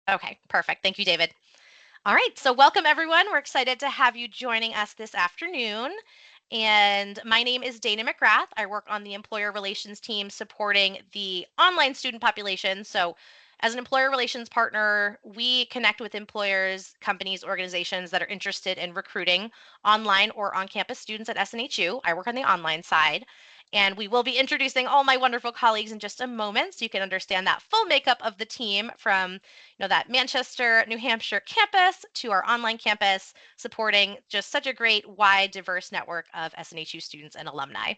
Okay, perfect. Thank you, David. All right, so welcome everyone. We're excited to have you joining us this afternoon. And my name is Dana McGrath. I work on the employer relations team supporting the online student population. So, as an employer relations partner, we connect with employers, companies, organizations that are interested in recruiting online or on campus students at SNHU. I work on the online side. And we will be introducing all my wonderful colleagues in just a moment so you can understand that full makeup of the team from that Manchester, New Hampshire campus to our online campus, supporting just such a great, wide, diverse network of SNHU students and alumni.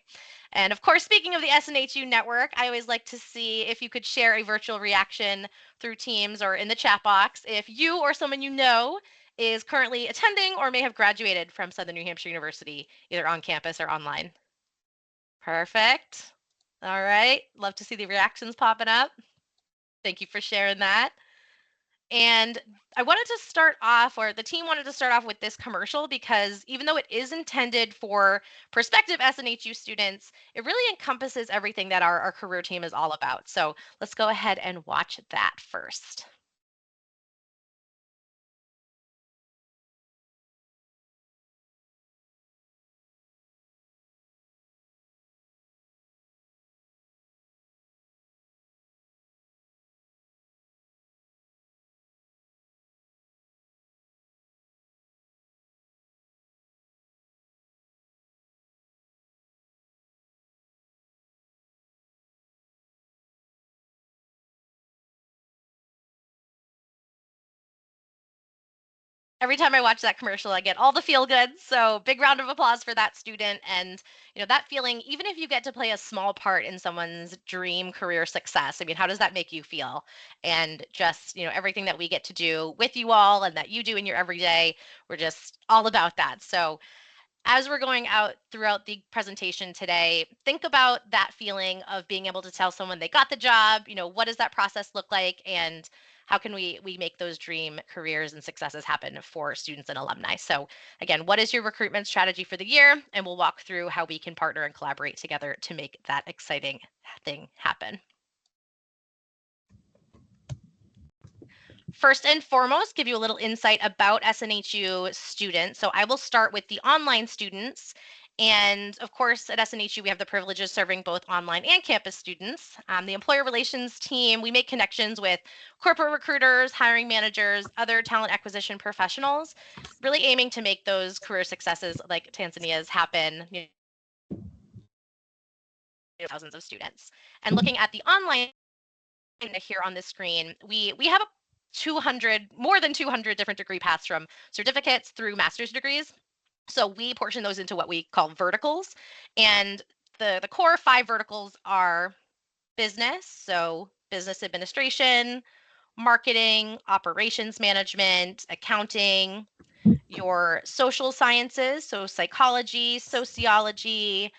And of course, speaking of the SNHU network, I always like to see if you could share a virtual reaction through Teams or in the chat box if you or someone you know is currently attending or may have graduated from Southern New Hampshire University, either on campus or online. Perfect. All right. Love to see the reactions popping up. Thank you for sharing that. And I wanted to start off, or the team wanted to start off with this commercial because even though it is intended for prospective SNHU students, it really encompasses everything that our career team is all about. So let's go ahead and watch that first. Every time I watch that commercial, I get all the feel good. So big round of applause for that student. And, that feeling, even if you get to play a small part in someone's dream career success, I mean, how does that make you feel? And just, everything that we get to do with you all and that you do in your everyday, we're just all about that. So as we're going out throughout the presentation today, think about that feeling of being able to tell someone they got the job. What does that process look like, and how can we make those dream careers and successes happen for students and alumni? So again, what is your recruitment strategy for the year? And we'll walk through how we can partner and collaborate together to make that exciting thing happen. First and foremost, give you a little insight about SNHU students. So I will start with the online students. And of course, at SNHU, we have the privilege of serving both online and campus students. The employer relations team, we make connections with corporate recruiters, hiring managers, other talent acquisition professionals, really aiming to make those career successes like Tanzania's happen. Thousands of students. And looking at the online here on the screen, we have 200, more than 200 different degree paths from certificates through master's degrees. So we portion those into what we call verticals. And the core 5 verticals are business, so business administration, marketing, operations management, accounting, your social sciences, so psychology, sociology,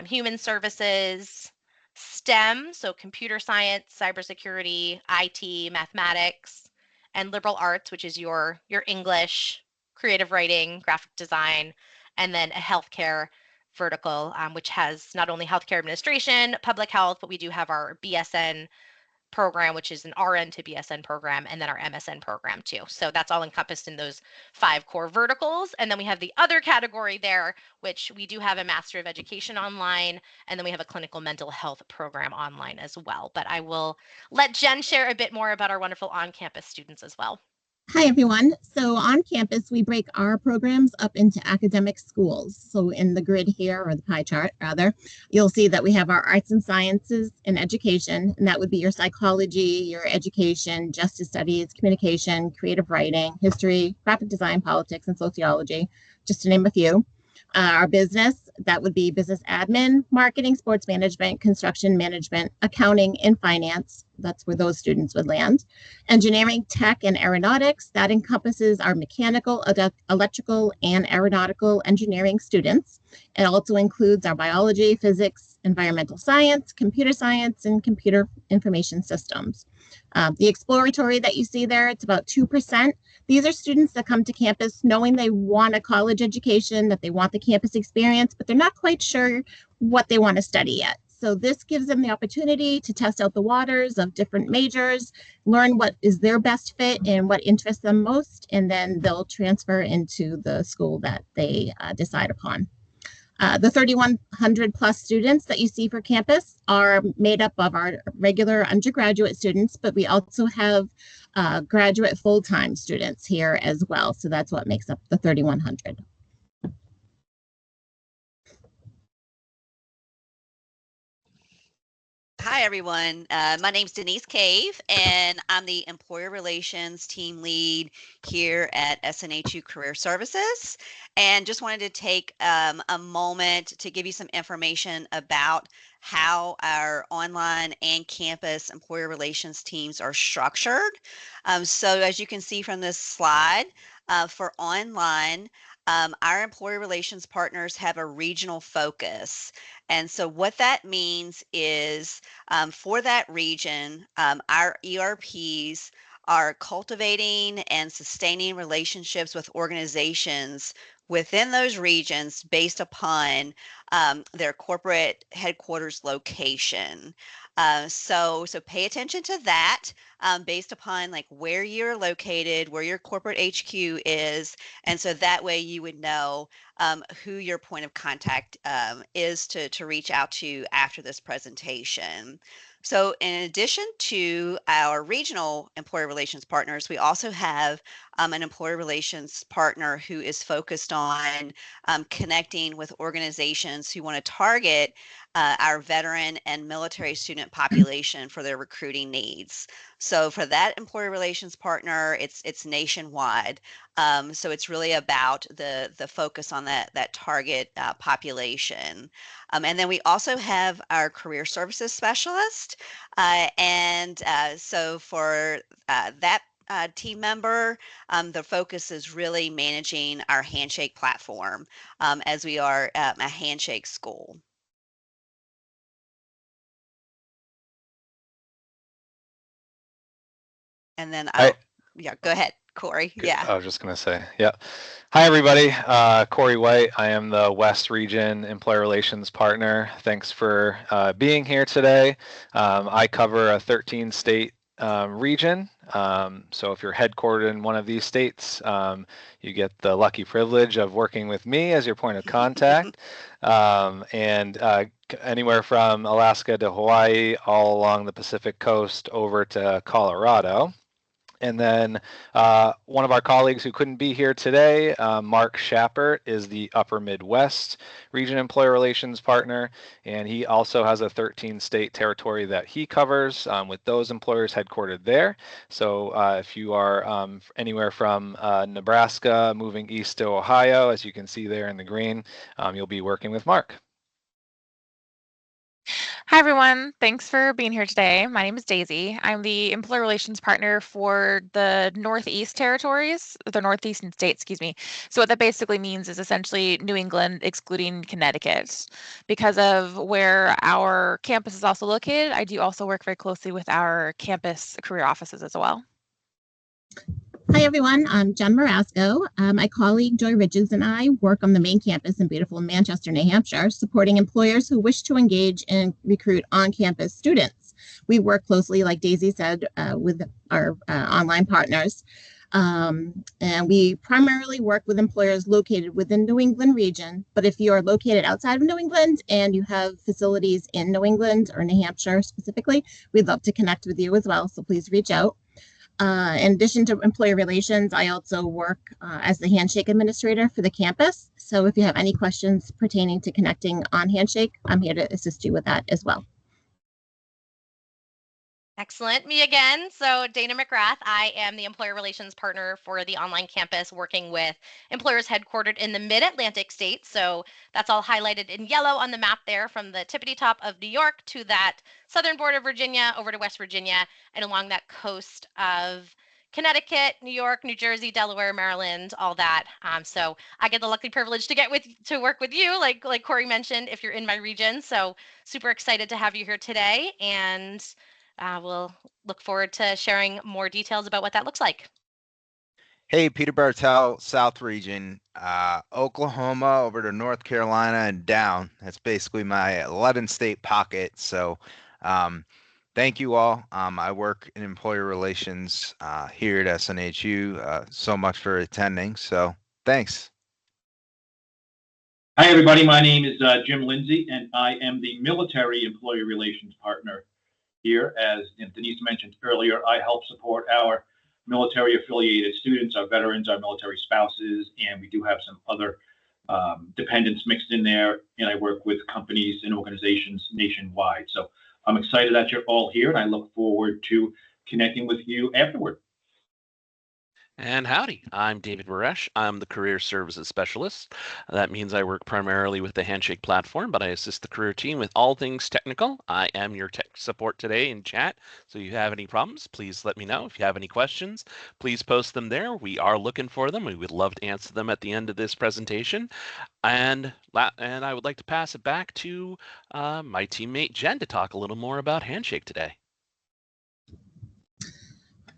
human services, STEM, so computer science, cybersecurity, IT, mathematics, and liberal arts, which is your English, creative writing, graphic design, and then a healthcare vertical, which has not only healthcare administration, public health, but we do have our BSN program, which is an RN to BSN program, and then our MSN program too. So that's all encompassed in those 5 core verticals. And then we have the other category there, which we do have a Master of Education online, and then we have a clinical mental health program online as well. But I will let Jen share a bit more about our wonderful on-campus students as well. Hi, everyone. So on campus, we break our programs up into academic schools. So in the grid here, or the pie chart rather, you'll see that we have our arts and sciences and education, and that would be your psychology, your education, justice studies, communication, creative writing, history, graphic design, politics, and sociology, just to name a few. Our business, that would be business admin, marketing, sports management, construction management, accounting, and finance. That's where those students would land. Engineering, tech, and aeronautics, that encompasses our mechanical, electrical, and aeronautical engineering students. It also includes our biology, physics, environmental science, computer science, and computer information systems. The exploratory that you see there, it's about 2%. These are students that come to campus knowing they want a college education, that they want the campus experience, but they're not quite sure what they want to study yet. So this gives them the opportunity to test out the waters of different majors, learn what is their best fit and what interests them most, and then they'll transfer into the school that they decide upon. The 3,100 plus students that you see for campus are made up of our regular undergraduate students, but we also have graduate full-time students here as well. So that's what makes up the 3,100. Hi, everyone. My name's Denise Cave, and I'm the Employer Relations Team Lead here at SNHU Career Services. And just wanted to take a moment to give you some information about how our online and campus employer relations teams are structured. So as you can see from this slide, for online, our employer relations partners have a regional focus. And so what that means is for that region, our ERPs are cultivating and sustaining relationships with organizations within those regions based upon their corporate headquarters location. So pay attention to that based upon like where you're located, where your corporate HQ is, and so that way you would know who your point of contact is to reach out to after this presentation. So in addition to our regional employer relations partners, we also have an employer relations partner who is focused on connecting with organizations who want to target our veteran and military student population for their recruiting needs. So for that employer relations partner, it's nationwide. So it's really about the focus on that target population. And then we also have our career services specialist. So for that team member, the focus is really managing our handshake platform as we are a handshake school. And then yeah, go ahead, Corey. Yeah. I was just going to say, yeah. Hi, everybody. Corey White. I am the West Region Employer Relations Partner. Thanks for being here today. I cover a 13-state region. So if you're headquartered in one of these states, you get the lucky privilege of working with me as your point of contact. And anywhere from Alaska to Hawaii, all along the Pacific coast over to Colorado. And then one of our colleagues who couldn't be here today, Mark Schappert, is the Upper Midwest Region Employer Relations Partner, and he also has a 13-state territory that he covers with those employers headquartered there. So if you are anywhere from Nebraska moving east to Ohio, as you can see there in the green, you'll be working with Mark. Hi, everyone. Thanks for being here today. My name is Daisy. I'm the Employer Relations Partner for the Northeast Territories, the Northeastern states, excuse me. So what that basically means is essentially New England, excluding Connecticut. Because of where our campus is also located, I do also work very closely with our campus career offices as well. Hi, everyone. I'm Jen Marasco. My colleague Joy Ridges and I work on the main campus in beautiful Manchester, New Hampshire, supporting employers who wish to engage and recruit on-campus students. We work closely, like Daisy said, with our online partners. And we primarily work with employers located within New England region. But if you are located outside of New England and you have facilities in New England or New Hampshire specifically, we'd love to connect with you as well. So please reach out. In addition to employer relations, I also work as the Handshake Administrator for the campus. So if you have any questions pertaining to connecting on Handshake, I'm here to assist you with that as well. Excellent. Me again. So Dana McGrath, I am the employer relations partner for the online campus working with employers headquartered in the mid-Atlantic states. So that's all highlighted in yellow on the map there from the tippity top of New York to that southern border of Virginia over to West Virginia and along that coast of Connecticut, New York, New Jersey, Delaware, Maryland, all that. So I get the lucky privilege to work with you, like Corey mentioned, if you're in my region. So super excited to have you here today, and we'll look forward to sharing more details about what that looks like. Hey, Peter Bartel, South Region, Oklahoma over to North Carolina and down. That's basically my 11-state pocket. So thank you all. I work in employer relations here at SNHU. So much for attending. So thanks. Hi, everybody. My name is Jim Lindsay, and I am the military employee relations partner here. As Denise mentioned earlier, I help support our military affiliated students, our veterans, our military spouses, and we do have some other dependents mixed in there. And I work with companies and organizations nationwide. So I'm excited that you're all here, and I look forward to connecting with you afterward. And howdy, I'm David Baresh. I'm the Career Services Specialist. That means I work primarily with the Handshake platform, but I assist the career team with all things technical. I am your tech support today in chat. So if you have any problems, please let me know. If you have any questions, please post them there. We are looking for them. We would love to answer them at the end of this presentation. And I would like to pass it back to my teammate Jen to talk a little more about Handshake today.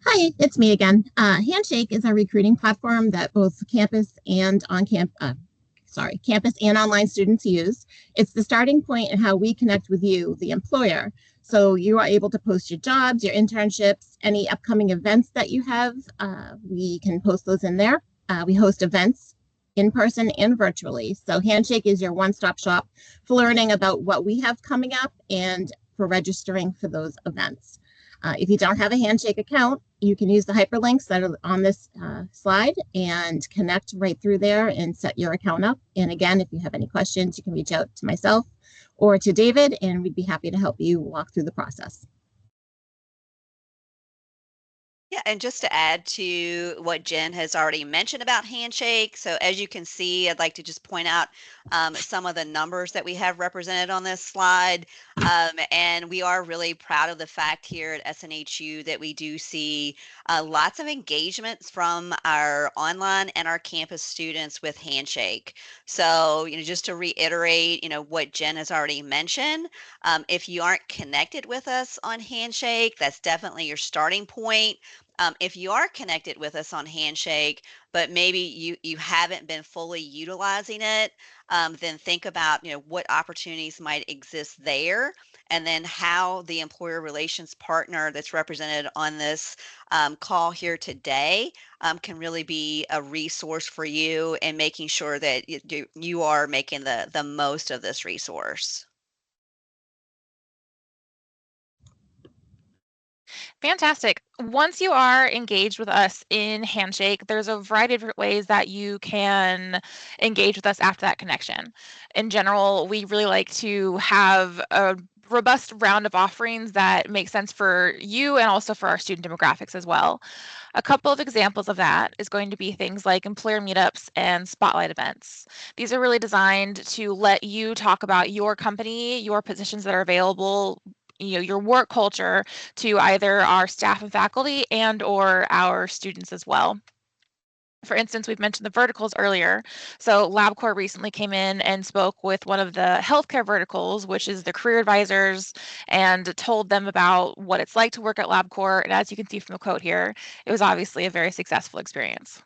Hi, it's me again. Handshake is our recruiting platform that both campus and campus and online students use. It's the starting point in how we connect with you, the employer. So you are able to post your jobs, your internships, any upcoming events that you have. We can post those in there. We host events in person and virtually. So Handshake is your one-stop shop for learning about what we have coming up and for registering for those events. If you don't have a Handshake account, you can use the hyperlinks that are on this slide and connect right through there and set your account up. And again, if you have any questions, you can reach out to myself or to David, and we'd be happy to help you walk through the process. Yeah, and just to add to what Jen has already mentioned about Handshake, so as you can see, I'd like to just point out some of the numbers that we have represented on this slide. And we are really proud of the fact here at SNHU that we do see lots of engagements from our online and our campus students with Handshake. So, just to reiterate, what Jen has already mentioned, if you aren't connected with us on Handshake, that's definitely your starting point. If you are connected with us on Handshake, but maybe you haven't been fully utilizing it, then think about what opportunities might exist there, and then how the employer relations partner that's represented on this call here today can really be a resource for you in making sure that you are making the most of this resource. Fantastic. Once you are engaged with us in Handshake, there's a variety of different ways that you can engage with us after that connection. In general, we really like to have a robust round of offerings that make sense for you and also for our student demographics as well. A couple of examples of that is going to be things like employer meetups and spotlight events. These are really designed to let you talk about your company, your positions that are available, your work culture to either our staff and faculty and or our students as well. For instance, we've mentioned the verticals earlier. So LabCorp recently came in and spoke with one of the healthcare verticals, which is the career advisors, and told them about what it's like to work at LabCorp. And as you can see from the quote here, it was obviously a very successful experience.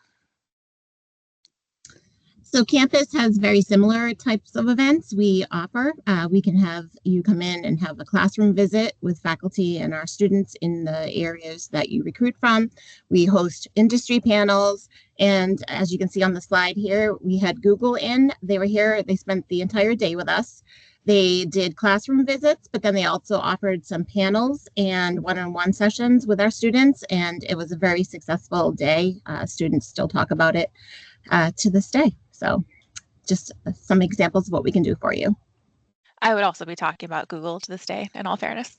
So campus has very similar types of events we offer. We can have you come in and have a classroom visit with faculty and our students in the areas that you recruit from. We host industry panels. And as you can see on the slide here, we had Google in. They were here. They spent the entire day with us. They did classroom visits, but then they also offered some panels and one-on-one sessions with our students. And it was a very successful day. Students still talk about it to this day. So just some examples of what we can do for you. I would also be talking about Google to this day, in all fairness.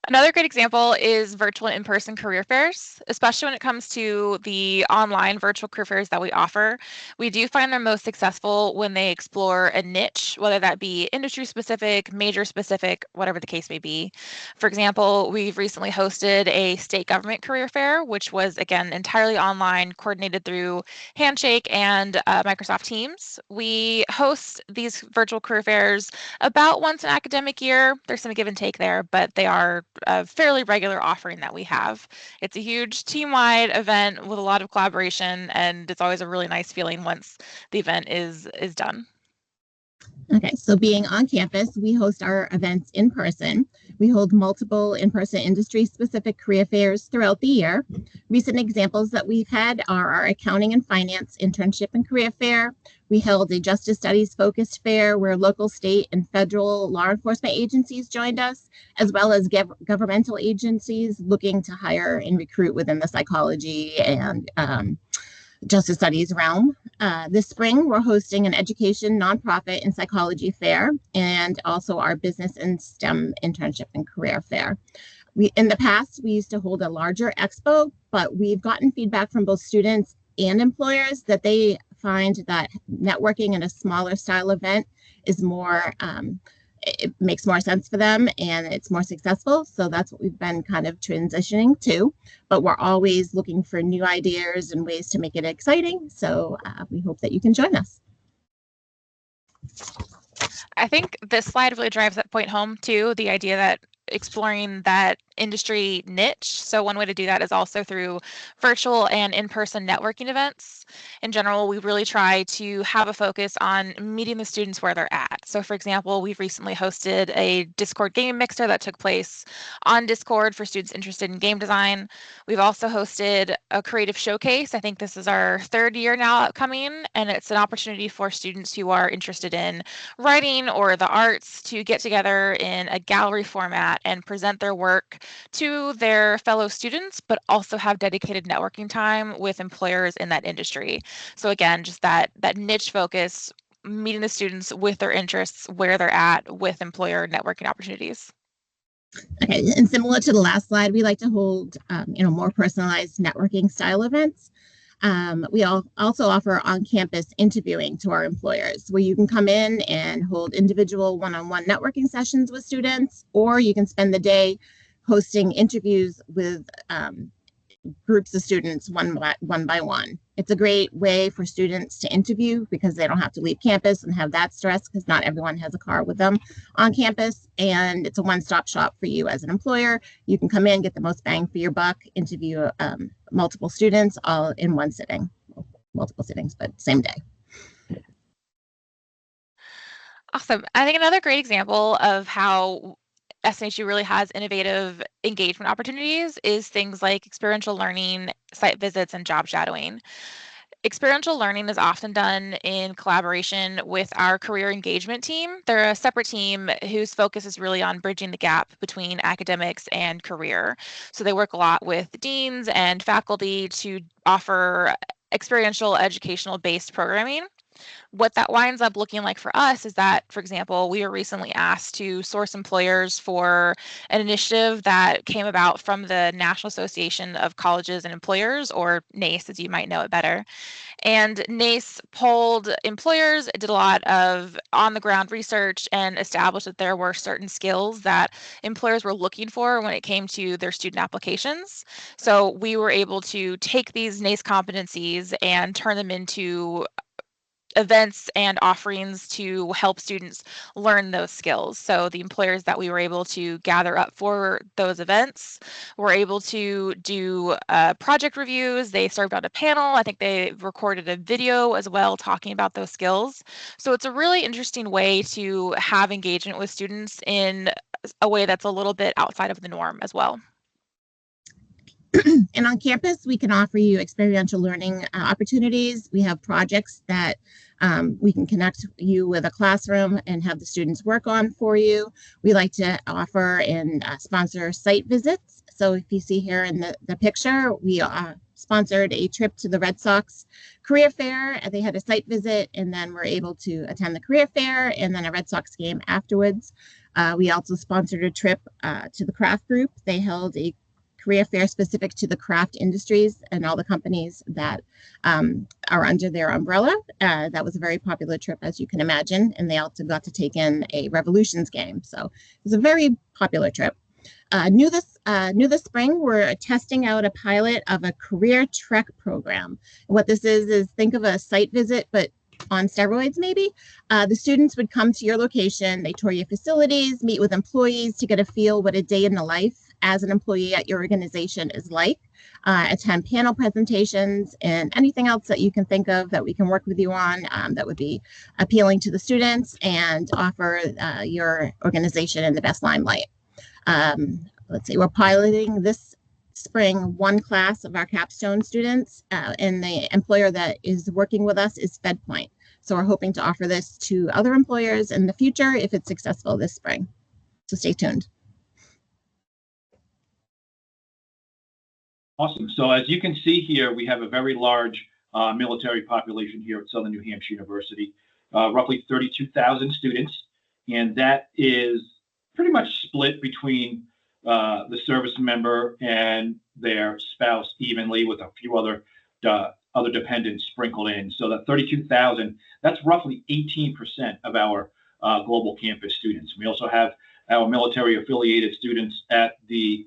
Another great example is virtual and in-person career fairs, especially when it comes to the online virtual career fairs that we offer. We do find they're most successful when they explore a niche, whether that be industry specific, major specific, whatever the case may be. For example, we've recently hosted a state government career fair, which was, again, entirely online, coordinated through Handshake and Microsoft Teams. We host these virtual career fairs about once an academic year. There's some give and take there, but they are a fairly regular offering that we have. It's a huge team-wide event with a lot of collaboration, and it's always a really nice feeling once the event is done. Okay, so being on campus, we host our events in person. We hold multiple in-person industry-specific career fairs throughout the year. Recent examples that we've had are our accounting and finance internship and career fair. We held a justice studies focused fair where local, state, and federal law enforcement agencies joined us, as well as governmental agencies looking to hire and recruit within the psychology and justice studies realm. This spring, we're hosting an education, nonprofit, and psychology fair, and also our business and STEM internship and career fair. In the past, we used to hold a larger expo, but we've gotten feedback from both students and employers that they find that networking in a smaller style event is more it makes more sense for them and it's more successful. So that's what we've been kind of transitioning to, but we're always looking for new ideas and ways to make it exciting. So we hope that you can join us. I think this slide really drives that point home too, the idea that exploring that industry niche. So one way to do that is also through virtual and in-person networking events. In general, we really try to have a focus on meeting the students where they're at. So for example, we've recently hosted a Discord game mixer that took place on Discord for students interested in game design. We've also hosted a creative showcase. I think this is our third year now upcoming, and it's an opportunity for students who are interested in writing or the arts to get together in a gallery format and present their work to their fellow students, but also have dedicated networking time with employers in that industry. So again, just that niche focus, meeting the students with their interests, where they're at with employer networking opportunities. Okay, and similar to the last slide, we like to hold more personalized networking style events. We also offer on-campus interviewing to our employers, where you can come in and hold individual one-on-one networking sessions with students, or you can spend the day hosting interviews with groups of students one by one. It's a great way for students to interview because they don't have to leave campus and have that stress because not everyone has a car with them on campus. And it's a one-stop shop for you as an employer. You can come in, get the most bang for your buck, interview multiple students all in one sitting, multiple sittings, but same day. Awesome. I think another great example of how SNHU really has innovative engagement opportunities is things like experiential learning, site visits, and job shadowing. Experiential learning is often done in collaboration with our career engagement team. They're a separate team whose focus is really on bridging the gap between academics and career. So they work a lot with deans and faculty to offer experiential educational based programming. What that winds up looking like for us is that, for example, we were recently asked to source employers for an initiative that came about from the National Association of Colleges and Employers, or NACE, as you might know it better. And NACE polled employers, did a lot of on-the-ground research, and established that there were certain skills that employers were looking for when it came to their student applications. So we were able to take these NACE competencies and turn them into events and offerings to help students learn those skills. So the employers that we were able to gather up for those events were able to do project reviews. They served on a panel. I think they recorded a video as well talking about those skills. So it's a really interesting way to have engagement with students in a way that's a little bit outside of the norm as well. And on campus, we can offer you experiential learning opportunities. We have projects that we can connect you with a classroom and have the students work on for you. We like to offer and sponsor site visits. So if you see here in the picture, we sponsored a trip to the Red Sox career fair. They had a site visit and then were able to attend the career fair and then a Red Sox game afterwards. We also sponsored a trip to the craft group. They held a career fair specific to the craft industries and all the companies that are under their umbrella. That was a very popular trip, as you can imagine. And they also got to take in a Revolutions game. So it was a very popular trip. New this spring, we're testing out a pilot of a career trek program. And what this is think of a site visit, but on steroids maybe. The students would come to your location, they tour your facilities, meet with employees to get a feel what a day in the life as an employee at your organization is like, attend panel presentations, and anything else that you can think of that we can work with you on that would be appealing to the students and offer your organization in the best limelight. Let's see, we're piloting this spring one class of our capstone students, and the employer that is working with us is FedPoint. So we're hoping to offer this to other employers in the future if it's successful this spring. So stay tuned. Awesome. So as you can see here, we have a very large military population here at Southern New Hampshire University, roughly 32,000 students. And that is pretty much split between the service member and their spouse evenly, with a few other dependents sprinkled in. So that 32,000, that's roughly 18% of our global campus students. We also have our military affiliated students at the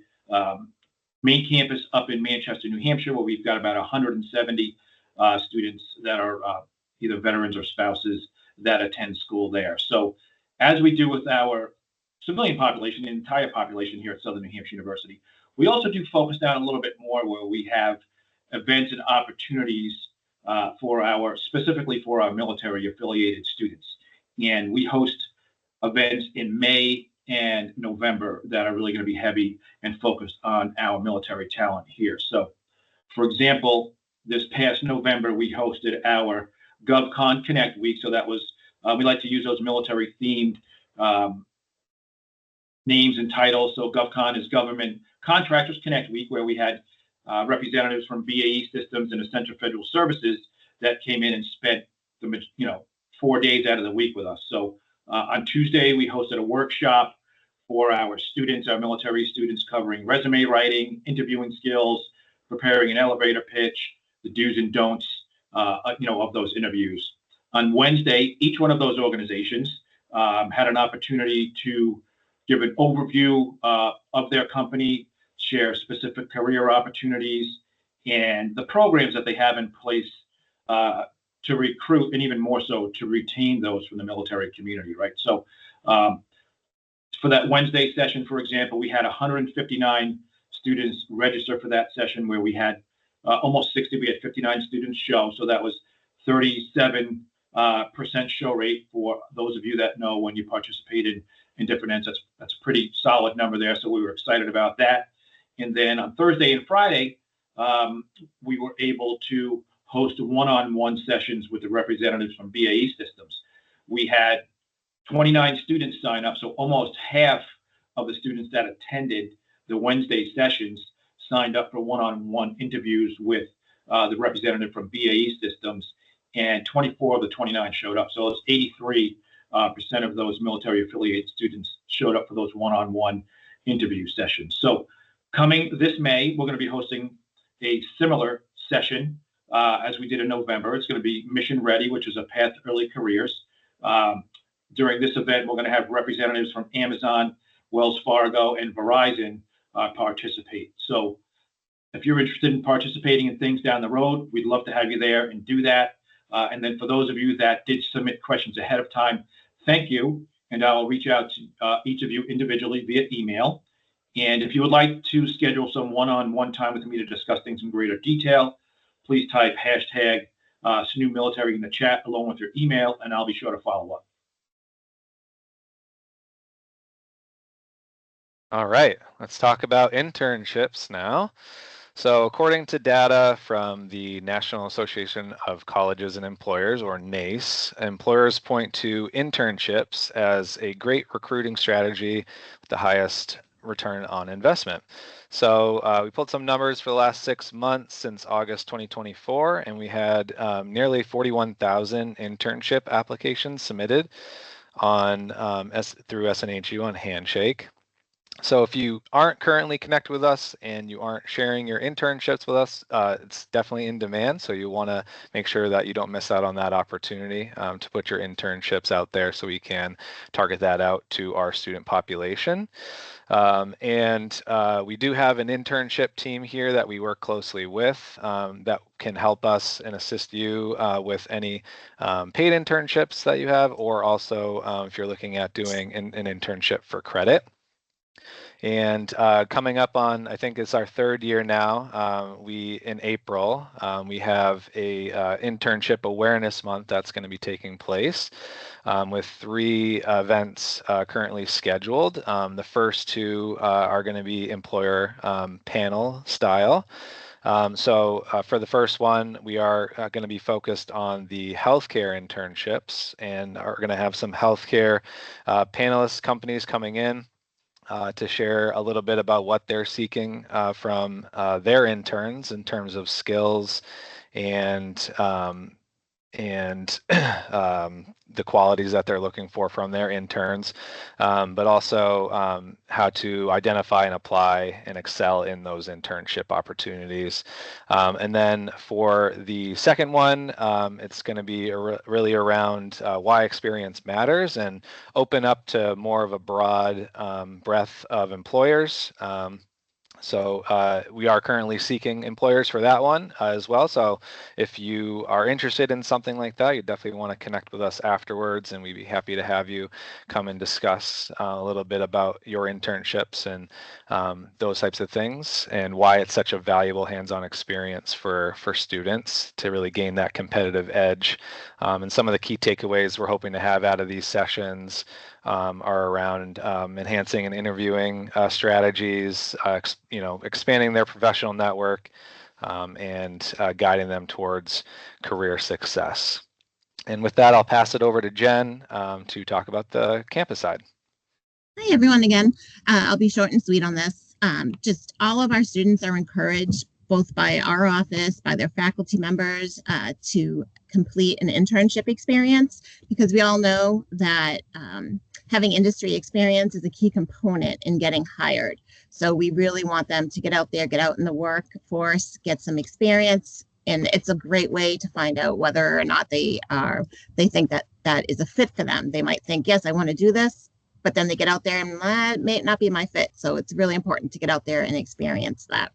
main campus up in Manchester, New Hampshire, where we've got about 170 students that are either veterans or spouses that attend school there. So as we do with our civilian population, the entire population here at Southern New Hampshire University, we also do focus down a little bit more where we have events and opportunities specifically for our military affiliated students. And we host events in May and November that are really going to be heavy and focused on our military talent here. So, for example, this past November, we hosted our GovCon Connect Week. So that was, we like to use those military themed names and titles. So GovCon is Government Contractors Connect Week, where we had representatives from BAE Systems and Essential Federal Services that came in and spent 4 days out of the week with us. So on Tuesday, we hosted a workshop for our students, our military students, covering resume writing, interviewing skills, preparing an elevator pitch, the do's and don'ts, of those interviews. On Wednesday, each one of those organizations had an opportunity to give an overview of their company, share specific career opportunities, and the programs that they have in place to recruit, and even more so to retain those from the military community, right? So for that Wednesday session, for example, we had 159 students register for that session, where we had almost 60. We had 59 students show. So that was 37% show rate. For those of you that know, when you participated in different ends, that's a pretty solid number there. So we were excited about that. And then on Thursday and Friday, we were able to host one-on-one sessions with the representatives from BAE Systems. We had 29 students sign up, so almost half of the students that attended the Wednesday sessions signed up for one-on-one interviews with the representative from BAE Systems, and 24 of the 29 showed up. So it's 83% of those military affiliated students showed up for those one-on-one interview sessions. So coming this May, we're going to be hosting a similar session as we did in November. It's going to be Mission Ready, which is a path to early careers. During this event, we're going to have representatives from Amazon, Wells Fargo, and Verizon participate. So if you're interested in participating in things down the road, we'd love to have you there and do that. And then for those of you that did submit questions ahead of time, thank you. And I'll reach out to each of you individually via email. And if you would like to schedule some one-on-one time with me to discuss things in greater detail, please type hashtag SNHU Military in the chat along with your email, and I'll be sure to follow up. All right, let's talk about internships now. So according to data from the National Association of Colleges and Employers, or NACE, employers point to internships as a great recruiting strategy with the highest return on investment. So we pulled some numbers for the last 6 months since August 2024, and we had nearly 41,000 internship applications submitted on through SNHU on Handshake. So if you aren't currently connected with us and you aren't sharing your internships with us, it's definitely in demand. So you want to make sure that you don't miss out on that opportunity to put your internships out there, so we can target that out to our student population. And we do have an internship team here that we work closely with that can help us and assist you with any paid internships that you have, or also if you're looking at doing an internship for credit. And coming up on, I think it's our third year now, in April, we have a internship awareness month that's going to be taking place with 3 events currently scheduled. The first 2 are going to be employer panel style. So for the first one, we are going to be focused on the healthcare internships and are going to have some healthcare panelist companies coming in to share a little bit about what they're seeking from their interns in terms of skills and the qualities that they're looking for from their interns, but also how to identify and apply and excel in those internship opportunities. And then for the second one, it's going to be really around why experience matters and open up to more of a broad breadth of employers. So we are currently seeking employers for that one as well. So if you are interested in something like that, you definitely want to connect with us afterwards, and we'd be happy to have you come and discuss a little bit about your internships and those types of things, and why it's such a valuable hands-on experience for students to really gain that competitive edge. And some of the key takeaways we're hoping to have out of these sessions are around enhancing and interviewing strategies, expanding their professional network, and guiding them towards career success. And with that, I'll pass it over to Jen to talk about the campus side. Hi, everyone, again. I'll be short and sweet on this. Just all of our students are encouraged, both by our office, by their faculty members, to complete an internship experience, because we all know that having industry experience is a key component in getting hired. So we really want them to get out there, get out in the workforce, get some experience. And it's a great way to find out whether or not they think that that is a fit for them. They might think, yes, I want to do this, but then they get out there and that may not be my fit. So it's really important to get out there and experience that.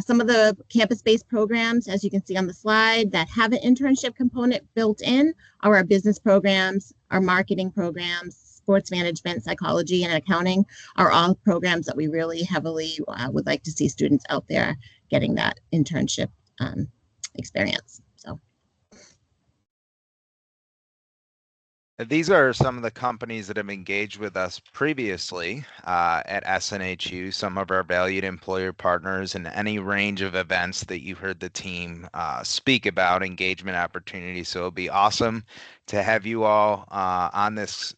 Some of the campus-based programs, as you can see on the slide, that have an internship component built in are our business programs, our marketing programs, sports management, psychology, and accounting are all programs that we really heavily would like to see students out there getting that internship experience. So. These are some of the companies that have engaged with us previously at SNHU, some of our valued employer partners, and any range of events that you heard the team speak about, engagement opportunities. So it'll be awesome to have you all on this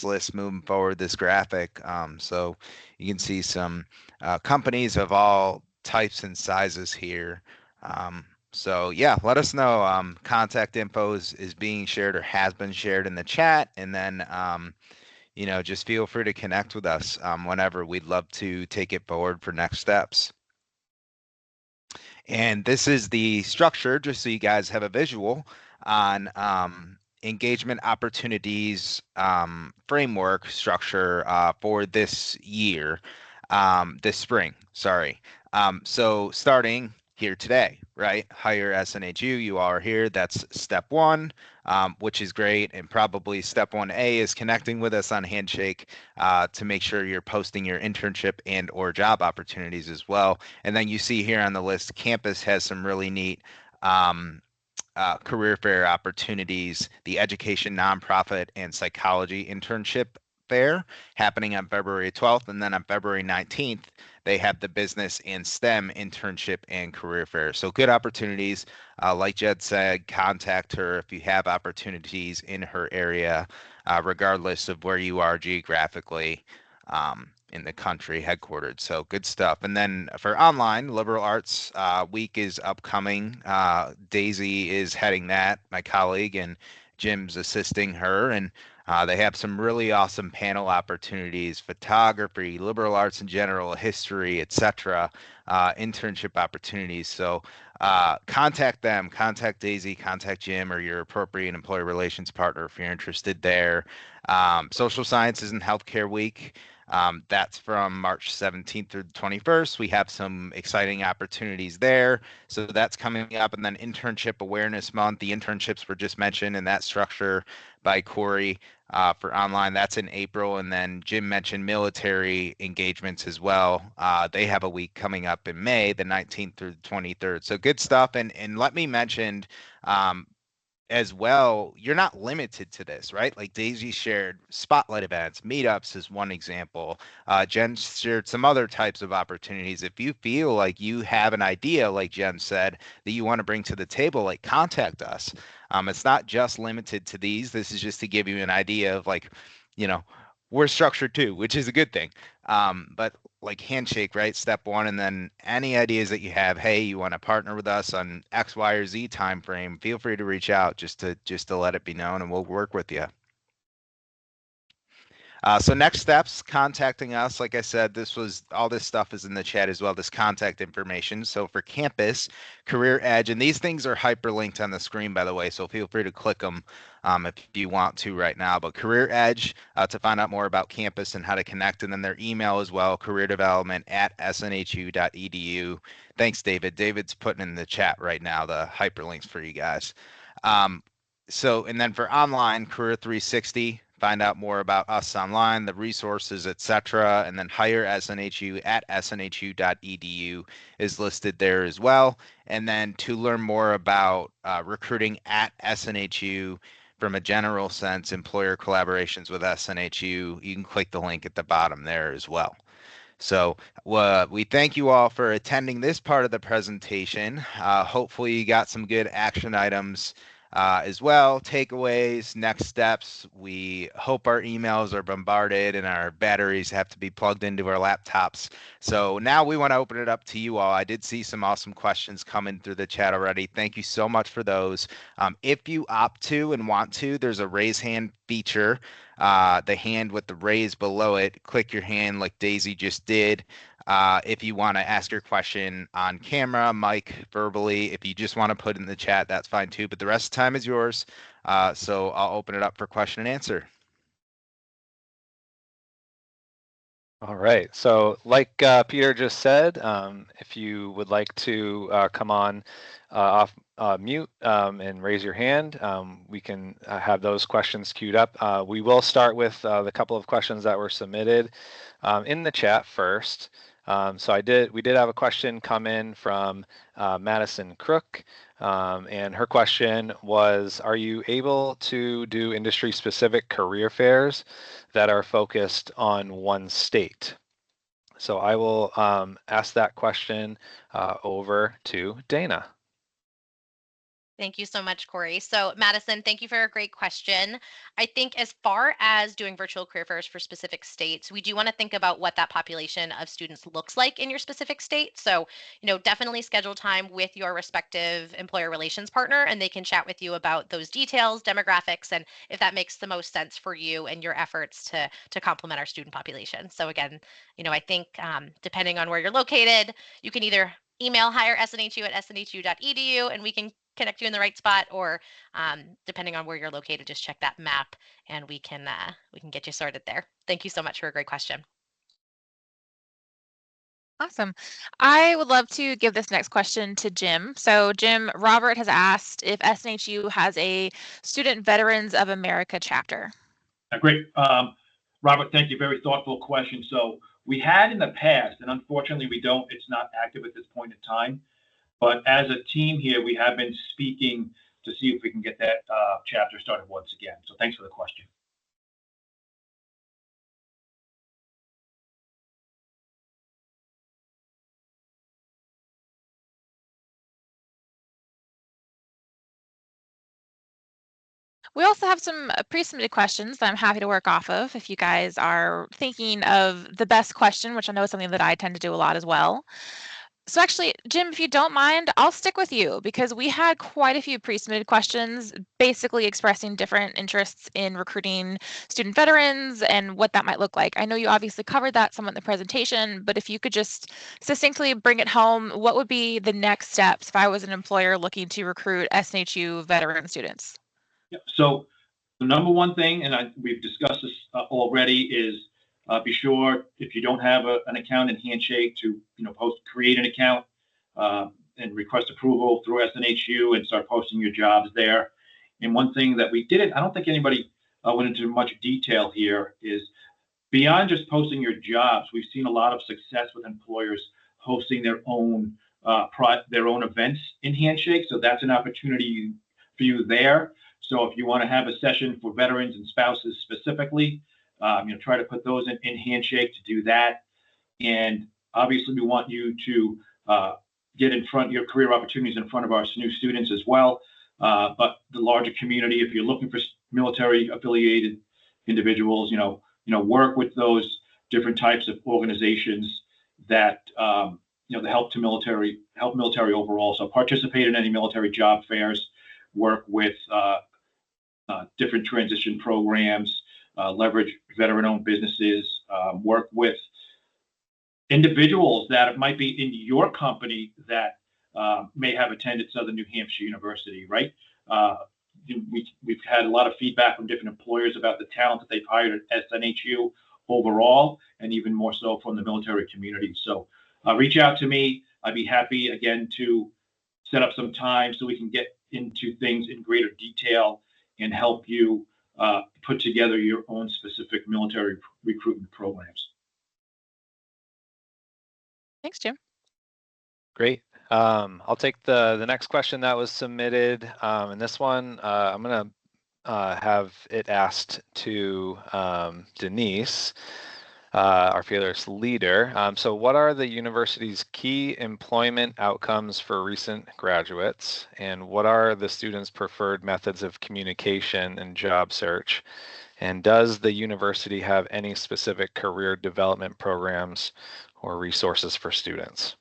list moving forward, this graphic. So you can see some companies of all types and sizes here. So yeah, let us know. Contact info is being shared or has been shared in the chat, and then just feel free to connect with us whenever. We'd love to take it forward for next steps. And this is the structure, just so you guys have a visual on engagement opportunities framework structure for this year, this spring. Sorry. So starting here today, right? Hire SNHU, you all are here. That's step 1, which is great. And probably step 1A is connecting with us on Handshake to make sure you're posting your internship and or job opportunities as well. And then you see here on the list, campus has some really neat career fair opportunities, the education nonprofit and psychology internship fair happening on February 12th, and then on February 19th they have the business and STEM internship and career fair. So good opportunities. Like Jed said, contact her if you have opportunities in her area, regardless of where you are geographically in the country headquartered. So good stuff. And then for online, liberal arts week is upcoming. Daisy is heading that, my colleague, and Jim's assisting her. And they have some really awesome panel opportunities, photography, liberal arts in general, history, etc., internship opportunities. So contact them, contact Daisy, contact Jim or your appropriate employee relations partner if you're interested there. Social Sciences and Healthcare Week. That's from March 17th through the 21st. We have some exciting opportunities there. So that's coming up. And then Internship Awareness Month. The internships were just mentioned in that structure by Corey. for online. That's in April. And then Jim mentioned military engagements as well. They have a week coming up in May, the 19th through the 23rd. So good stuff. And let me mention, as well, you're not limited to this, right? Like Daisy shared spotlight events, meetups is one example. Jen shared some other types of opportunities. If you feel like you have an idea, like Jen said, that you want to bring to the table, like contact us. It's not just limited to these. This is just to give you an idea of like, you know, we're structured too, which is a good thing. But like handshake, right? Step one, and then any ideas that you have, hey, you want to partner with us on X, Y, or Z time frame, feel free to reach out just to let it be known, and we'll work with you. So next steps, contacting us. Like I said, all this stuff is in the chat as well, this contact information. So for campus, Career Edge, and these things are hyperlinked on the screen, by the way, so feel free to click them if you want to right now. But Career Edge to find out more about campus and how to connect, and then their email as well, careerdevelopment@snhu.edu. Thanks, David. David's putting in the chat right now the hyperlinks for you guys. And then for online, Career 360, find out more about us online, the resources, etc. And then hire SNHU at snhu.edu is listed there as well. And then to learn more about recruiting at SNHU from a general sense, employer collaborations with SNHU, you can click the link at the bottom there as well. So we thank you all for attending this part of the presentation. Hopefully you got some good action items as well, takeaways, next steps. We hope our emails are bombarded and our batteries have to be plugged into our laptops. So now we want to open it up to you all. I did see some awesome questions coming through the chat already. Thank you so much for those. If you opt to and want to, there's a raise hand feature. The hand with the raise below it, click your hand like Daisy just did. If you want to ask your question on camera, mic, verbally, if you just want to put in the chat, that's fine too. But the rest of the time is yours. So I'll open it up for question and answer. All right. So like Peter just said, if you would like to come on off mute and raise your hand, we can have those questions queued up. We will start with the couple of questions that were submitted in the chat first. So we did have a question come in from Madison Crook, and her question was, are you able to do industry-specific career fairs that are focused on one state? So I will ask that question over to Dana. Thank you so much, Corey. So Madison, thank you for a great question. I think as far as doing virtual career fairs for specific states, we do want to think about what that population of students looks like in your specific state. So, definitely schedule time with your respective employer relations partner, and they can chat with you about those details, demographics, and if that makes the most sense for you and your efforts to complement our student population. So again, I think depending on where you're located, you can either email hiresnhu@snhu.edu and we can connect you in the right spot, or depending on where you're located, just check that map and we can get you sorted there. Thank you so much for a great question. Awesome. I would love to give this next question to Jim. So Jim, Robert has asked if SNHU has a Student Veterans of America chapter. Great. Robert, thank you. Very thoughtful question. So we had in the past, and unfortunately we don't, it's not active at this point in time. But as a team here, we have been speaking to see if we can get that chapter started once again. So thanks for the question. We also have some pre-submitted questions that I'm happy to work off of if you guys are thinking of the best question, which I know is something that I tend to do a lot as well. So actually, Jim, if you don't mind, I'll stick with you because we had quite a few pre-submitted questions basically expressing different interests in recruiting student veterans and what that might look like. I know you obviously covered that somewhat in the presentation, but if you could just succinctly bring it home, what would be the next steps if I was an employer looking to recruit SNHU veteran students? Yeah, so the number one thing, and we've discussed this already, is be sure if you don't have an account in Handshake to create an account and request approval through SNHU and start posting your jobs there. And one thing that we didn't, I don't think anybody went into much detail here, is beyond just posting your jobs, we've seen a lot of success with employers hosting their own events in Handshake. So that's an opportunity for you there. So if you want to have a session for veterans and spouses specifically, try to put those in Handshake to do that. And obviously, we want you to get in front your career opportunities in front of our new students as well. But the larger community, if you're looking for military affiliated individuals, work with those different types of organizations that that help military overall. So participate in any military job fairs, work with different transition programs, leverage veteran-owned businesses, work with individuals that might be in your company that may have attended Southern New Hampshire University, right? We've had a lot of feedback from different employers about the talent that they've hired at SNHU overall, and even more so from the military community. So reach out to me. I'd be happy, again, to set up some time so we can get into things in greater detail and help you put together your own specific military recruitment programs. Thanks, Jim. Great. I'll take the next question that was submitted. And this one, I'm going to have it asked to Denise, our fearless leader. So what are the university's key employment outcomes for recent graduates? And what are the students' preferred methods of communication and job search? And does the university have any specific career development programs or resources for students?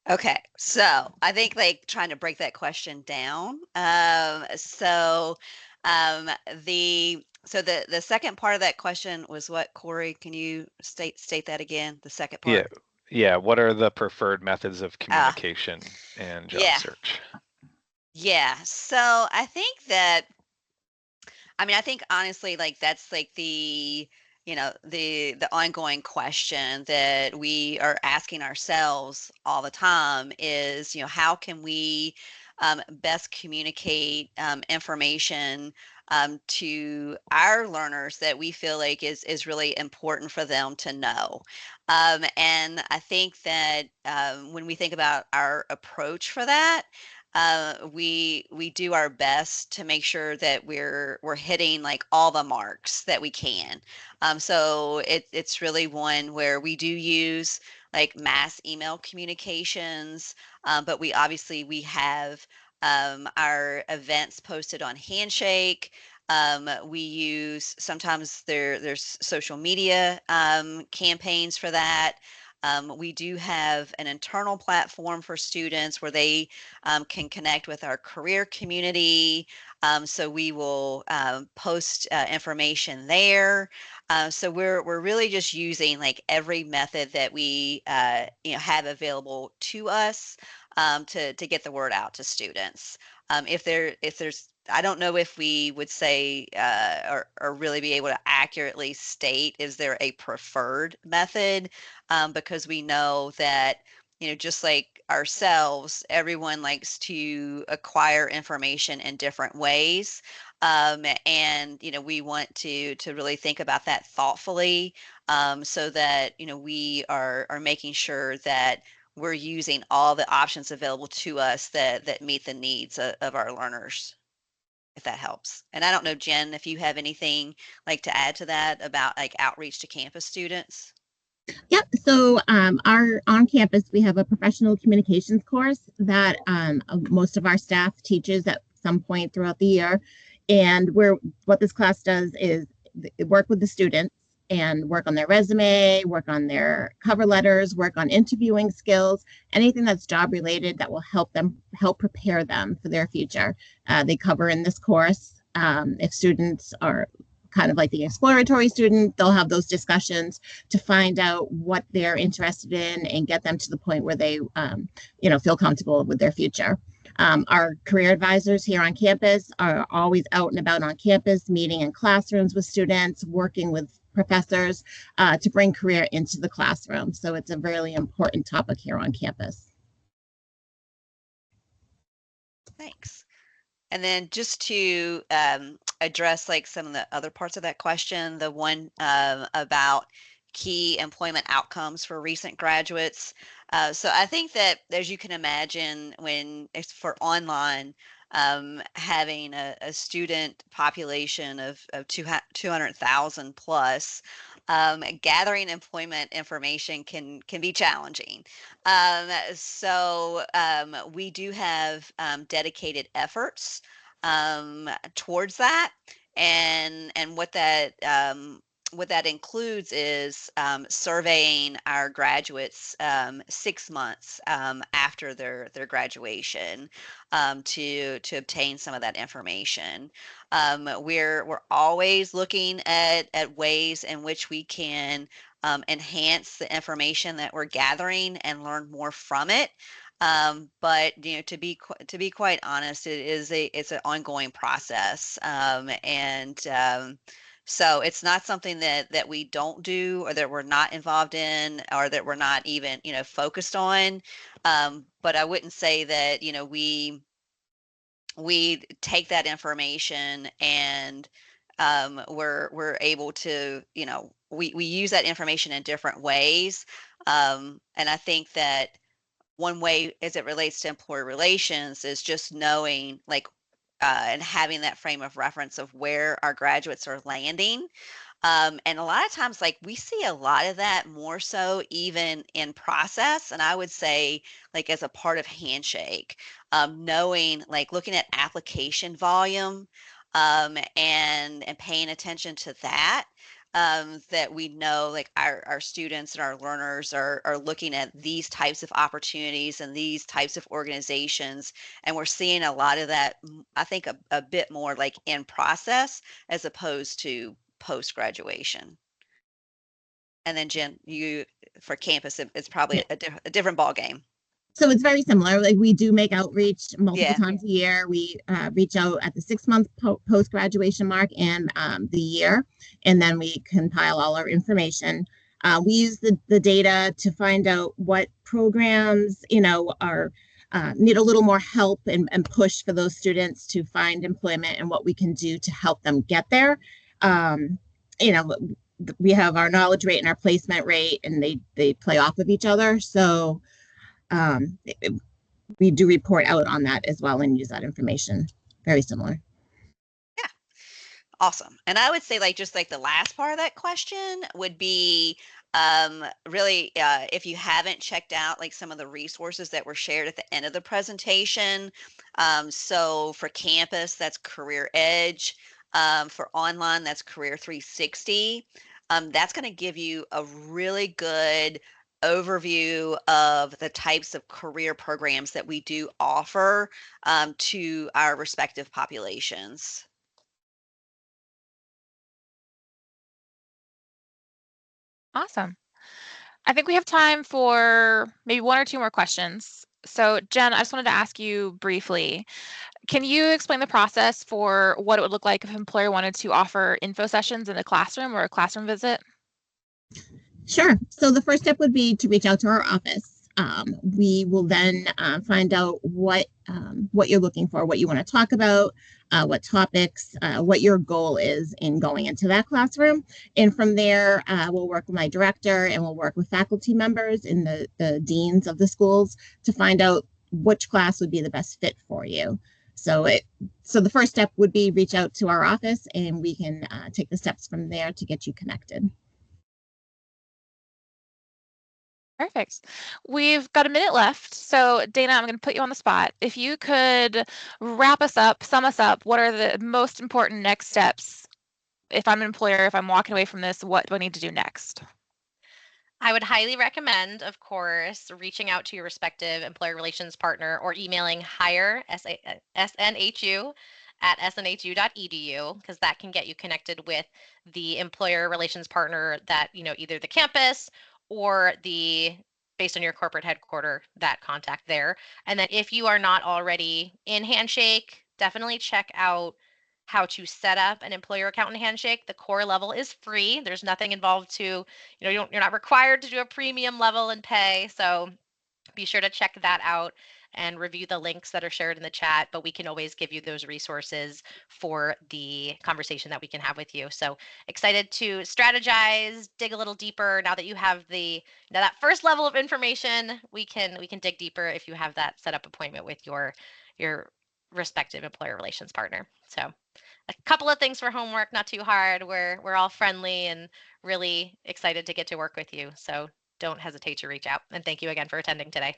Okay, so I think trying to break that question down. The second part of that question was what, Corey? Can you state that again? The second part. Yeah. What are the preferred methods of communication and job search? Yeah. So I think that. I think honestly, that's the the ongoing question that we are asking ourselves all the time is, how can we best communicate information to our learners that we feel like is really important for them to know. And I think that when we think about our approach for that, we do our best to make sure that we're hitting all the marks that we can. So it's really one where we do use mass email communications, but we have our events posted on Handshake. We use sometimes there's social media campaigns for that. We do have an internal platform for students where they can connect with our career community. So we will post information there. So we're really just using every method that we have available to us to get the word out to students. If there's I don't know if we would say or really be able to accurately state, is there a preferred method? Because we know that, just like ourselves, everyone likes to acquire information in different ways. And, we want to really think about that thoughtfully, so that, we are making sure that we're using all the options available to us that meet the needs of our learners, if that helps. And I don't know, Jen, if you have anything to add to that about outreach to campus students. Yep. So our on campus, we have a professional communications course that most of our staff teaches at some point throughout the year. And what this class does is work with the students and work on their resume, work on their cover letters, work on interviewing skills, anything that's job related that will help prepare them for their future. They cover in this course. If students are kind of like the exploratory student, they'll have those discussions to find out what they're interested in and get them to the point where they, feel comfortable with their future. Our career advisors here on campus are always out and about on campus, meeting in classrooms with students, working with professors to bring career into the classroom. So it's a really important topic here on campus. Thanks. And then just to address like some of the other parts of that question, the one about key employment outcomes for recent graduates. So I think that, as you can imagine, when it's for online, having a student population of 200,000 plus, gathering employment information can be challenging. So we do have dedicated efforts towards that, and what that includes is surveying our graduates 6 months after their graduation to obtain some of that information. We're always looking at ways in which we can enhance the information that we're gathering and learn more from it. But to be quite honest, it's an ongoing process, and so it's not something that we don't do, or that we're not involved in, or that we're not even focused on. But I wouldn't say that we take that information and we're able to we use that information in different ways, and I think that one way as it relates to employer relations is just knowing like and having that frame of reference of where our graduates are landing. And a lot of times, like we see a lot of that more so even in process. And I would say, like, as a part of Handshake, knowing, like, looking at application volume and paying attention to that. That we know, like, our students and our learners are looking at these types of opportunities and these types of organizations. And we're seeing a lot of that, I think, a bit more like in process as opposed to post graduation. And then Jen, you for campus, it's probably a different ball game. So it's very similar. Like we do make outreach multiple Yeah. times a year. We reach out at the 6 month post graduation mark and the year, and then we compile all our information. We use the data to find out what programs are need a little more help and push for those students to find employment, and what we can do to help them get there. Um, you know, we have our knowledge rate and our placement rate, and they play off of each other. So um, we do report out on that as well and use that information. Very similar. Yeah. Awesome. And I would say, like, just like the last part of that question would be really if you haven't checked out like some of the resources that were shared at the end of the presentation. So for campus, that's Career Edge. For online, that's Career 360. That's going to give you a really good overview of the types of career programs that we do offer to our respective populations. Awesome. I think we have time for maybe one or two more questions. So Jen, I just wanted to ask you briefly, can you explain the process for what it would look like if an employer wanted to offer info sessions in a classroom or a classroom visit? Sure. So the first step would be to reach out to our office. We will then find out what you're looking for, what you want to talk about, what topics, what your goal is in going into that classroom. And from there, we'll work with my director and we'll work with faculty members and the deans of the schools to find out which class would be the best fit for you. So the first step would be reach out to our office, and we can take the steps from there to get you connected. Perfect. We've got a minute left. So Dana, I'm going to put you on the spot. If you could wrap us up, sum us up, what are the most important next steps? If I'm an employer, if I'm walking away from this, what do I need to do next? I would highly recommend, of course, reaching out to your respective employer relations partner or emailing hire, SNHU, at snhu.edu, because that can get you connected with the employer relations partner that, either the campus or based on your corporate headquarter, that contact there. And then if you are not already in Handshake, definitely check out how to set up an employer account in Handshake. The core level is free. There's nothing involved to, you're not required to do a premium level and pay. So be sure to check that out. and review the links that are shared in the chat, but we can always give you those resources for the conversation that we can have with you. So excited to strategize, dig a little deeper now that you have that first level of information. We can dig deeper if you have that set up appointment with your respective employer relations partner. So a couple of things for homework, not too hard. We're all friendly and really excited to get to work with you. So don't hesitate to reach out. And thank you again for attending today.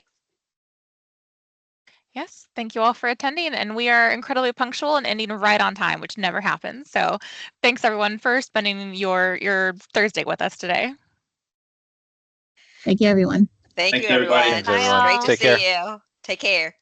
Yes, thank you all for attending, and we are incredibly punctual and ending right on time, which never happens. So thanks everyone for spending your Thursday with us today. Thank you, everyone. Thank Thanks, you, everyone. everybody. Thanks, everyone. Great to Take care. see you. Take care.